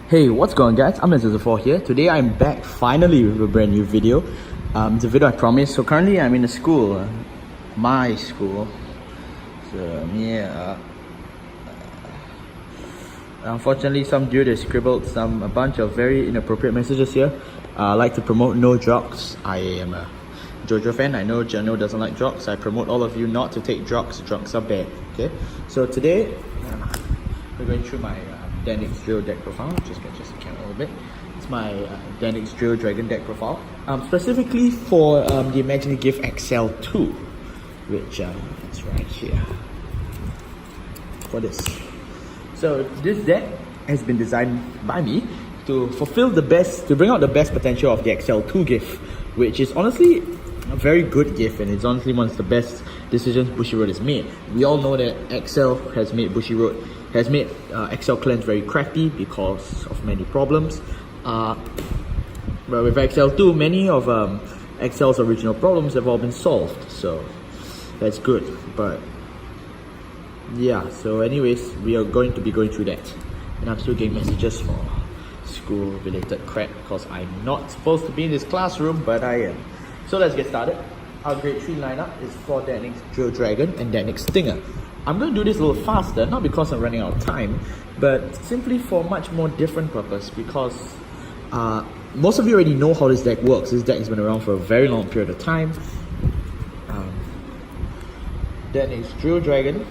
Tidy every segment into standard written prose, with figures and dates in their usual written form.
Hey, what's going on, guys? I'm N04 here. Today I'm back finally with a brand new video. It's a video I promised. So currently I'm in a school, my school. So yeah, unfortunately some dude has scribbled a bunch of very inappropriate messages here. I like to promote no drugs. I am a JoJo fan. I know Jano doesn't like drugs. I promote all of you not to take drugs. Drugs are bad. Okay. So today we're going through my Detonix Drill deck profile. Just adjust the camera a little bit. It's my Detonix Drill Dragon deck profile. Specifically for the Imaginary Gift Accel 2, which is right here. For this. So this deck has been designed by me to bring out the best potential of the Accel 2 gift, which is honestly a very good gift, and it's honestly one of the best decisions Bushiroad has made. We all know that Accel has made Accel cleanse very crappy because of many problems. But with Accel 2, many of Accel's original problems have all been solved, so that's good. But yeah, so anyways, we are going to be going through that, and I'm still getting messages for school related crap because I'm not supposed to be in this classroom, but I am. So let's get started. Our grade 3 lineup is for Detonix Drill Dragon and Detonix Stinger. I'm going to do this a little faster, not because I'm running out of time, but simply for a much more different purpose, because most of you already know how this deck works. This deck has been around for a very long period of time. Detonix Drill Dragon.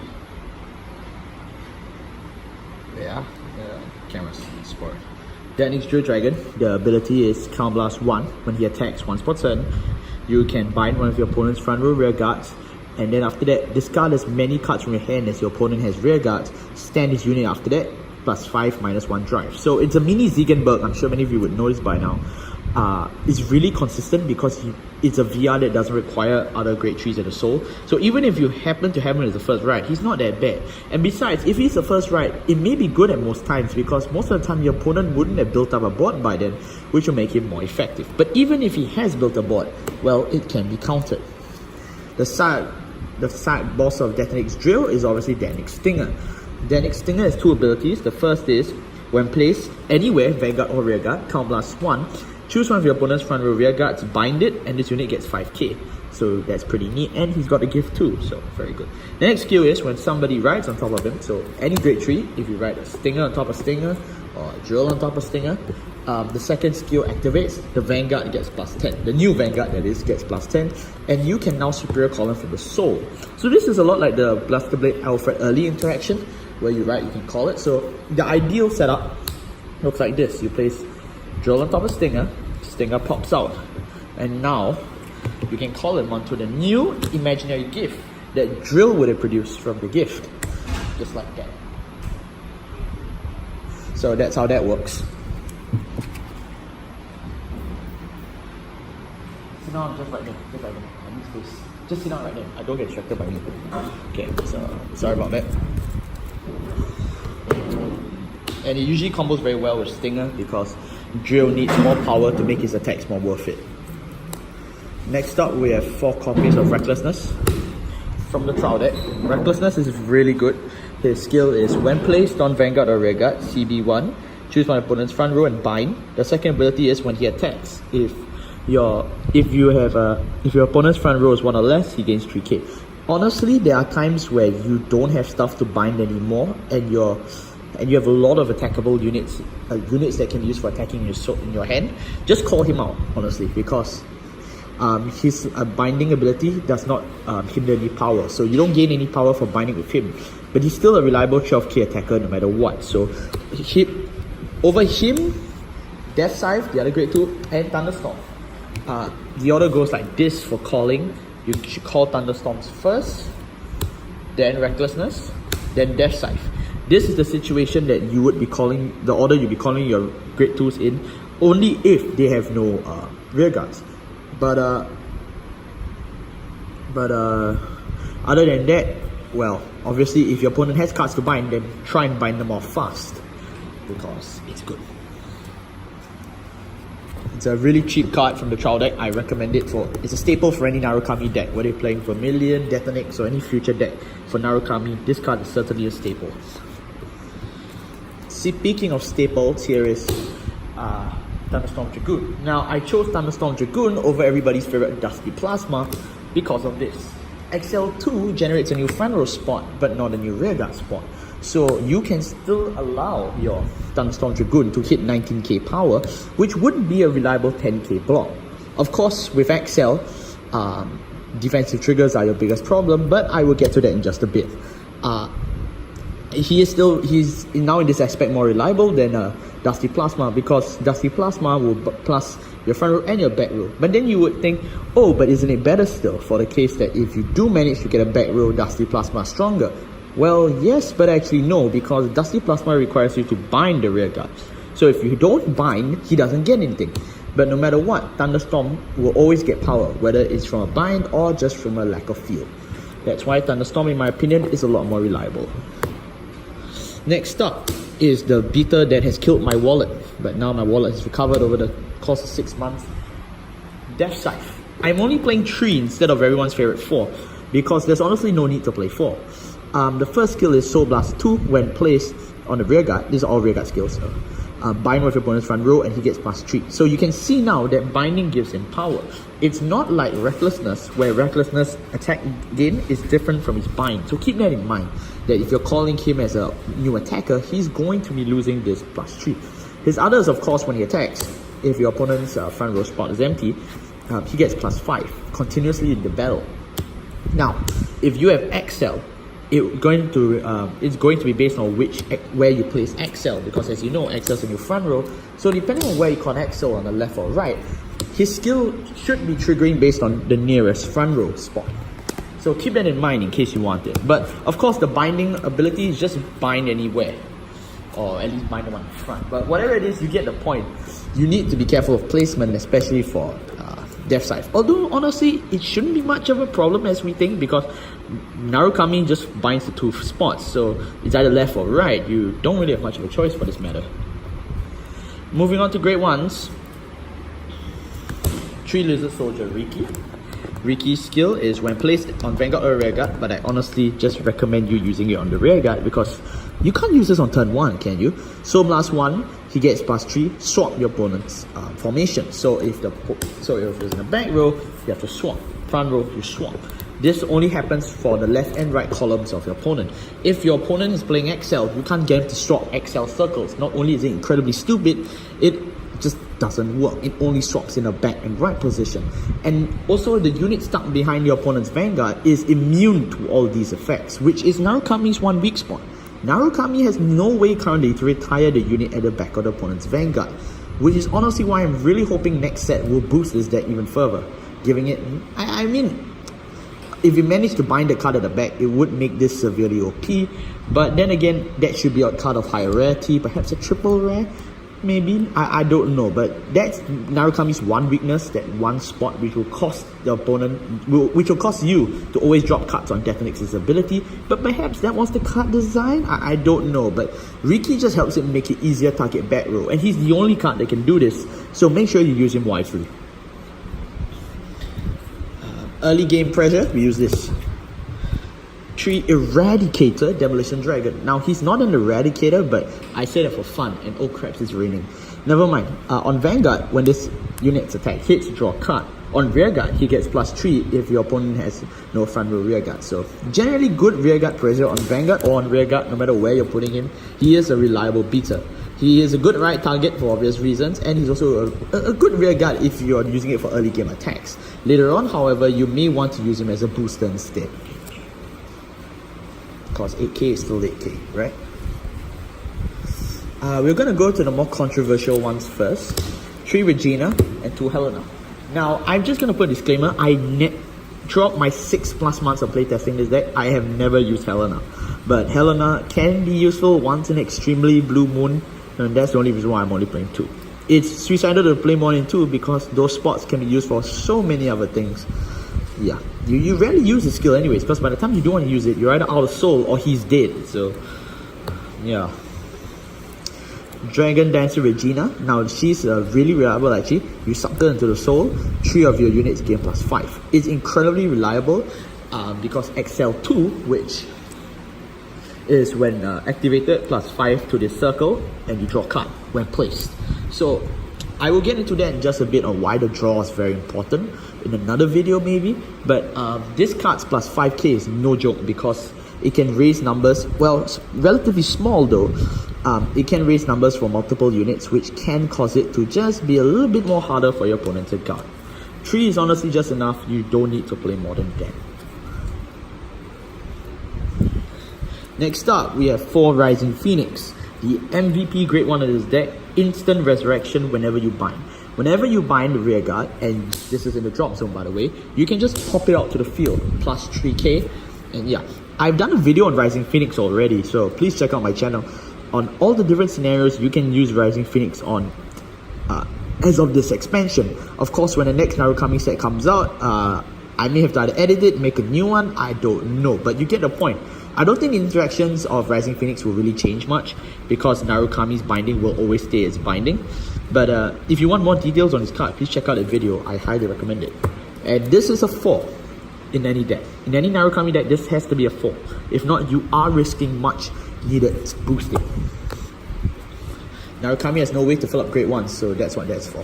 Yeah, camera's spoiled. Detonix Drill Dragon, the ability is Count Blast 1. When he attacks once per turn, you can bind one of your opponent's front row rear guards, and then after that, discard as many cards from your hand as your opponent has rear guards. Stand this unit after that, +5, -1 drive. So it's a mini Ziegenberg. I'm sure many of you would know this by now. It's really consistent because it's a VR that doesn't require other grade 3s at the soul. So even if you happen to have him as the first ride, he's not that bad. And besides, if he's the first ride, it may be good at most times because most of the time your opponent wouldn't have built up a board by then, which will make him more effective. But even if he has built a board, well, it can be countered. The side boss of Detonix Drill is obviously Detonix Stinger. Detonix Stinger has two abilities. The first is, when placed anywhere, Vanguard or Rearguard, Count Blast 1, choose one of your opponent's front row rear guards, bind it, and this unit gets 5k. So that's pretty neat, and he's got a gift too, so very good. The next skill is when somebody rides on top of him, so any grade 3, if you ride a Stinger on top of Stinger, or a Drill on top of Stinger, the second skill activates, the Vanguard gets +10. The new Vanguard, that is, gets +10, and you can now superior column from the soul. So this is a lot like the Blasterblade Alfred early interaction, where you ride, you can call it. So the ideal setup looks like this. You place Drill on top of Stinger, Stinger pops out, and now you can call him onto the new imaginary gift that Drill would have produced from the gift, just like that. So that's how that works. Sit down just like that, just like that. I need space. Just sit down right there. I don't get distracted by anything. Okay, so sorry about that. And it usually combos very well with Stinger because Drill needs more power to make his attacks more worth it. Next up, we have 4 copies of Recklessness from the trial deck. Recklessness is really good. His skill is when placed on Vanguard or Rearguard, CB1, choose one opponent's front row and bind. The second ability is when he attacks. If your opponent's front row is 1 or less, he gains 3k. Honestly, there are times where you don't have stuff to bind anymore, and you have a lot of attackable units that can be used for attacking in your hand. Just call him out, honestly, because his binding ability does not hinder any power, so you don't gain any power for binding with him, but he's still a reliable 12k attacker no matter what. So over him, Death Scythe, the other grade 2, and Thunderstorm. The order goes like this for calling. You should call Thunderstorms first, then Recklessness, then Death Scythe. This is the situation that you would be calling, the order you'd be calling your grade 2s in, only if they have no rear guards. But other than that, well, obviously if your opponent has cards to bind, then try and bind them off fast, because it's good. It's a really cheap card from the trial deck. I recommend it it's a staple for any Narukami deck, whether you're playing Vermilion, Detonix, or any future deck for Narukami. This card is certainly a staple. Speaking of staples, here is Thunderstorm Dragoon. Now, I chose Thunderstorm Dragoon over everybody's favorite Dusty Plasma because of this. Accel 2 generates a new front row spot, but not a new rear guard spot. So you can still allow your Thunderstorm Dragoon to hit 19k power, which would be a reliable 10k block. Of course, with Accel, defensive triggers are your biggest problem, but I will get to that in just a bit. He's now in this aspect more reliable than Dusty Plasma, because Dusty Plasma will plus your front row and your back row. But then you would think, oh, but isn't it better still for the case that if you do manage to get a back row, Dusty Plasma stronger? Well, yes, but actually no, because Dusty Plasma requires you to bind the rear guard. So if you don't bind, he doesn't get anything. But no matter what, Thunderstorm will always get power, whether it's from a bind or just from a lack of field. That's why Thunderstorm, in my opinion, is a lot more reliable. Next up is the beater that has killed my wallet, but now my wallet has recovered over the course of 6 months. Death Scythe. I'm only playing 3 instead of everyone's favorite 4, because there's honestly no need to play 4. The first skill is Soul Blast 2 when placed on the rear guard. These are all rear guard skills. Bind with your opponent's front row and he gets +3. So you can see now that binding gives him power. It's not like Recklessness, where Recklessness attack gain is different from his bind. So keep that in mind, that if you're calling him as a new attacker, he's going to be losing this +3. His others, of course, when he attacks, if your opponent's front row spot is empty, he gets +5 continuously in the battle. Now, if you have Accel, it's going to be based on where you place Accel, because as you know, Accel's in your front row. So depending on where you call Accel, on the left or right, his skill should be triggering based on the nearest front row spot. So keep that in mind in case you want it. But of course, the binding ability is just bind anywhere, or at least bind them on the front. But whatever it is, you get the point. You need to be careful of placement, especially for Death Scythe. Although honestly, it shouldn't be much of a problem as we think, because Narukami just binds the 2 spots, so it's either left or right. You don't really have much of a choice for this matter. Moving on to Great Ones. Tree Lizard Soldier Riki. Riki's skill is when placed on Vanguard or rear guard, but I honestly just recommend you using it on the rear guard, because you can't use this on turn 1, can you? So Blast 1, he gets +3, swap your opponent's formation. So if it's in the back row, you have to swap. Front row, you swap. This only happens for the left and right columns of your opponent. If your opponent is playing Accel, you can't get him to swap Accel circles. Not only is it incredibly stupid, it just doesn't work. It only swaps in the back and right position. And also, the unit stuck behind your opponent's Vanguard is immune to all these effects, which is Narukami's one weak spot. Narukami has no way currently to retire the unit at the back of the opponent's Vanguard, which is honestly why I'm really hoping next set will boost this deck even further, giving it, I mean, if you manage to bind the card at the back, it would make this severely OP, but then again, that should be a card of higher rarity, perhaps a triple rare, maybe, I don't know, but that's Narukami's one weakness, that one spot which will cost the opponent, which will cost you to always drop cards on Detonix's ability, but perhaps that was the card design, I don't know, but Riki just helps it make it easier to target back row, and he's the only card that can do this, so make sure you use him wisely. Early game pressure, we use this. Tree Eradicator Demolition Dragon. Now he's not an Eradicator, but I say that for fun, and oh crap, it's raining. Never mind. On Vanguard, when this unit's attack hits, draw a card. On Rearguard, he gets +3 if your opponent has no front row rearguard. So generally good rearguard pressure on Vanguard or on Rearguard, no matter where you're putting him. He is a reliable beater. He is a good right target for obvious reasons, and he's also a good rearguard if you're using it for early game attacks. Later on, however, you may want to use him as a booster instead, because 8k is still 8k, right? We're going to go to the more controversial ones first. 3 Regina and 2 Helena. Now, I'm just going to put a disclaimer. Throughout my 6+ months of playtesting this deck, I have never used Helena. But Helena can be useful once in extremely blue moon, and that's the only reason why I'm only playing 2. It's suicidal to play more than 2 because those spots can be used for so many other things. Yeah, you rarely use the skill anyways, because by the time you do want to use it, you're either out of soul or he's dead. So, yeah. Dragon Dancer Regina. Now she's really reliable actually. You suck her into the soul, 3 of your units gain +5. It's incredibly reliable because Accel 2, which is when activated, +5 to this circle, and you draw a card when placed. So I will get into that in just a bit on why the draw is very important in another video maybe, but this card's +5k is no joke because it can raise numbers. Well, it's relatively small though. It can raise numbers for multiple units, which can cause it to just be a little bit more harder for your opponent to guard. 3 is honestly just enough. You don't need to play more than that. Next up, we have 4 Rising Phoenix, the MVP grade 1 of this deck. Instant resurrection whenever you bind. Whenever you bind the rear guard, and this is in the drop zone by the way, you can just pop it out to the field, +3k. And yeah, I've done a video on Rising Phoenix already, so please check out my channel on all the different scenarios you can use Rising Phoenix on as of this expansion. Of course, when the next Narukami set comes out, I may have to edit it, make a new one, I don't know, but you get the point. I don't think the interactions of Rising Phoenix will really change much because Narukami's binding will always stay as binding. But if you want more details on this card, please check out the video. I highly recommend it. And this is a 4 in any deck. In any Narukami deck, this has to be a 4. If not, you are risking much needed boosting. Narukami has no way to fill up grade 1, so that's what that's for.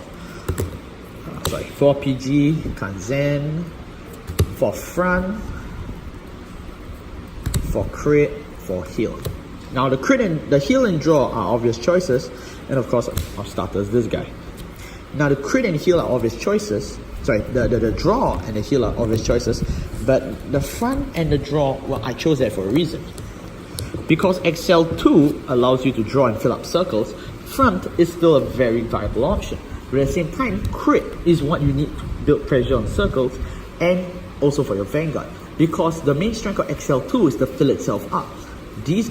Sorry, 4 PG, Kanzen, for front, for crit, for heal. Now the crit and the heal and draw are obvious choices, and of course our starter is this guy. Now the crit and heal are obvious choices. Sorry, the draw and the heal are obvious choices, but the front and the draw, well, I chose that for a reason. Because Accel 2 allows you to draw and fill up circles, front is still a very viable option. But at the same time, crit is what you need to build pressure on circles and also for your vanguard. Because the main strength of Accel 2 is to fill itself up. These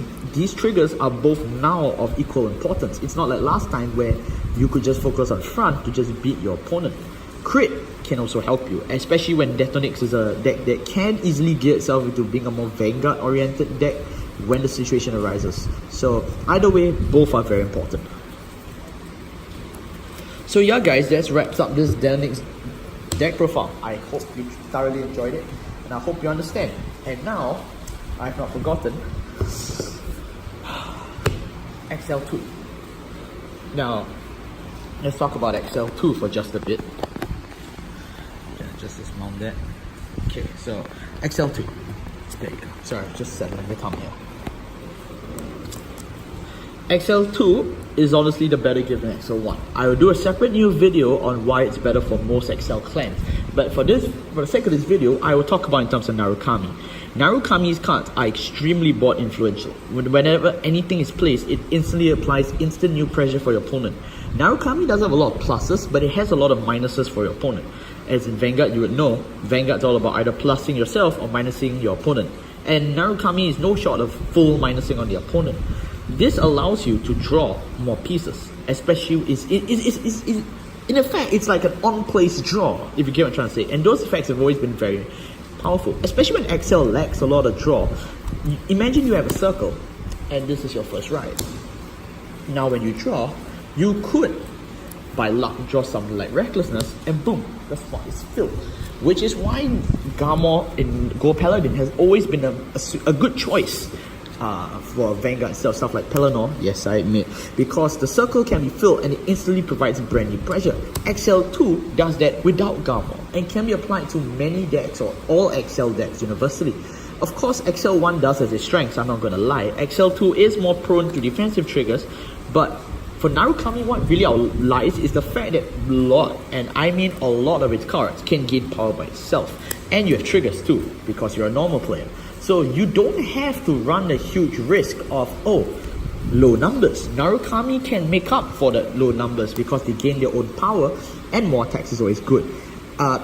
triggers are both now of equal importance. It's not like last time where you could just focus on front to just beat your opponent. Crit can also help you, especially when Detonix is a deck that can easily gear itself into being a more vanguard oriented deck when the situation arises. So either way, both are very important. So yeah guys, that wraps up this Detonix deck profile. I hope you thoroughly enjoyed it, and I hope you understand. And now, I've not forgotten, Accel 2. Now, let's talk about Accel 2 for just a bit. Yeah, just dismount that. Okay, so Accel 2. There you go. Sorry, just setting the thumbnail. Accel 2 is honestly the better gift than Accel 1. I will do a separate new video on why it's better for most Accel clans. But for the sake of this video, I will talk about in terms of Narukami. Narukami's cards are extremely board influential. Whenever anything is placed, it instantly applies instant new pressure for your opponent. Narukami does have a lot of pluses, but it has a lot of minuses for your opponent. As in Vanguard, you would know, Vanguard's all about either plussing yourself or minusing your opponent. And Narukami is no short of full minusing on the opponent. This allows you to draw more pieces, especially in effect, it's like an on-place draw, if you get what I'm trying to say. And those effects have always been very powerful, especially when Accel lacks a lot of draw. Imagine you have a circle, and this is your first ride. Now when you draw, you could, by luck, draw something like Recklessness, and boom, the spot is filled. Which is why Garmor in Gold Paladin has always been a good choice for Vanguard itself, stuff like Pelennor, yes I admit, because the circle can be filled and it instantly provides brand new pressure. Accel 2 does that without Garmor and can be applied to many decks or all Accel decks universally. Of course, Accel 1 does have its strengths, I'm not gonna lie. Accel 2 is more prone to defensive triggers, but for Narukami, what really lies is the fact that a lot of its cards can gain power by itself. And you have triggers too, because you're a normal player. So you don't have to run the huge risk of, low numbers. Narukami can make up for the low numbers because they gain their own power, and more attacks is always good.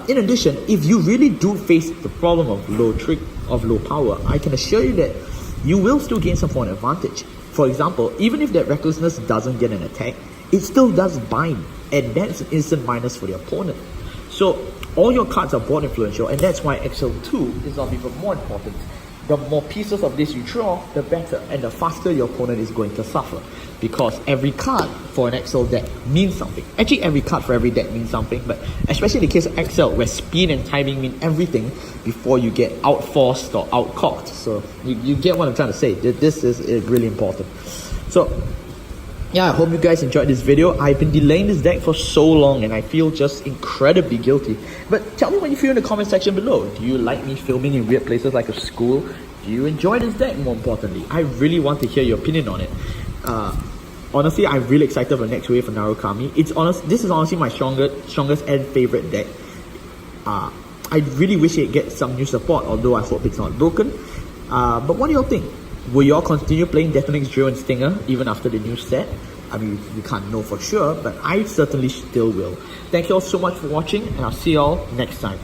In addition, if you really do face the problem of low power, I can assure you that you will still gain some form of advantage. For example, even if that Recklessness doesn't get an attack, it still does bind, and that's an instant minus for the opponent. So all your cards are board influential, and that's why Accel 2 is of even more important. The more pieces of this you draw, the better, and the faster your opponent is going to suffer. because every card for an Accel deck means something. Actually, every card for every deck means something, but especially in the case of Accel, where speed and timing mean everything before you get outforced or outcocked. So you get what I'm trying to say. This is really important. So yeah, I hope you guys enjoyed this video. I've been delaying this deck for so long and I feel just incredibly guilty. But tell me what you feel in the comment section below. Do you like me filming in weird places like a school? Do you enjoy this deck, more importantly? I really want to hear your opinion on it. Honestly, I'm really excited for the next wave for Narukami. This is honestly my strongest and favorite deck. I really wish it gets some new support, although I hope it's not broken. But what do y'all think? Will y'all continue playing Detonix Drill and Stinger even after the new set? I mean, we can't know for sure, but I certainly still will. Thank you all so much for watching, and I'll see y'all next time.